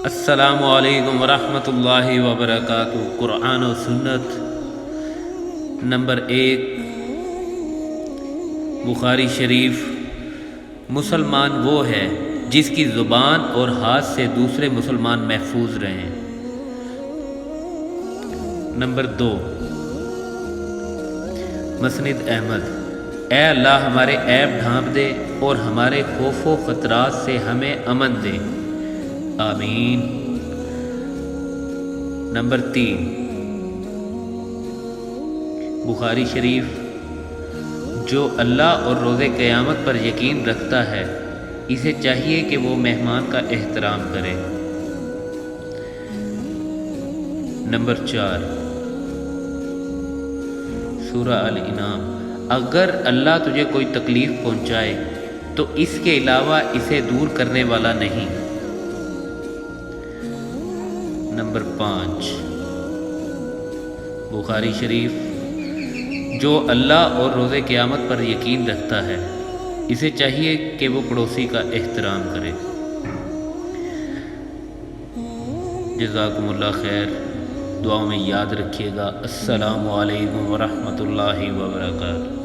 السلام علیکم ورحمۃ اللہ وبرکاتہ۔ قرآن و سنت نمبر 1، بخاری شریف۔ مسلمان وہ ہے جس کی زبان اور ہاتھ سے دوسرے مسلمان محفوظ رہیں۔ نمبر 2، مسند احمد۔ اے اللہ ہمارے عیب ڈھانپ دے اور ہمارے خوف و خطرات سے ہمیں امن دے، آمین۔ نمبر 3، بخاری شریف۔ جو اللہ اور روز قیامت پر یقین رکھتا ہے اسے چاہیے کہ وہ مہمان کا احترام کرے۔ نمبر 4، سورہ الانعام۔ اگر اللہ تجھے کوئی تکلیف پہنچائے تو اس کے علاوہ اسے دور کرنے والا نہیں۔ نمبر 5، بخاری شریف۔ جو اللہ اور روز قیامت پر یقین رکھتا ہے اسے چاہیے کہ وہ پڑوسی کا احترام کرے۔ جزاکم اللہ خیر، دعاؤں میں یاد رکھیے گا۔ السلام علیکم ورحمۃ اللہ وبرکاتہ۔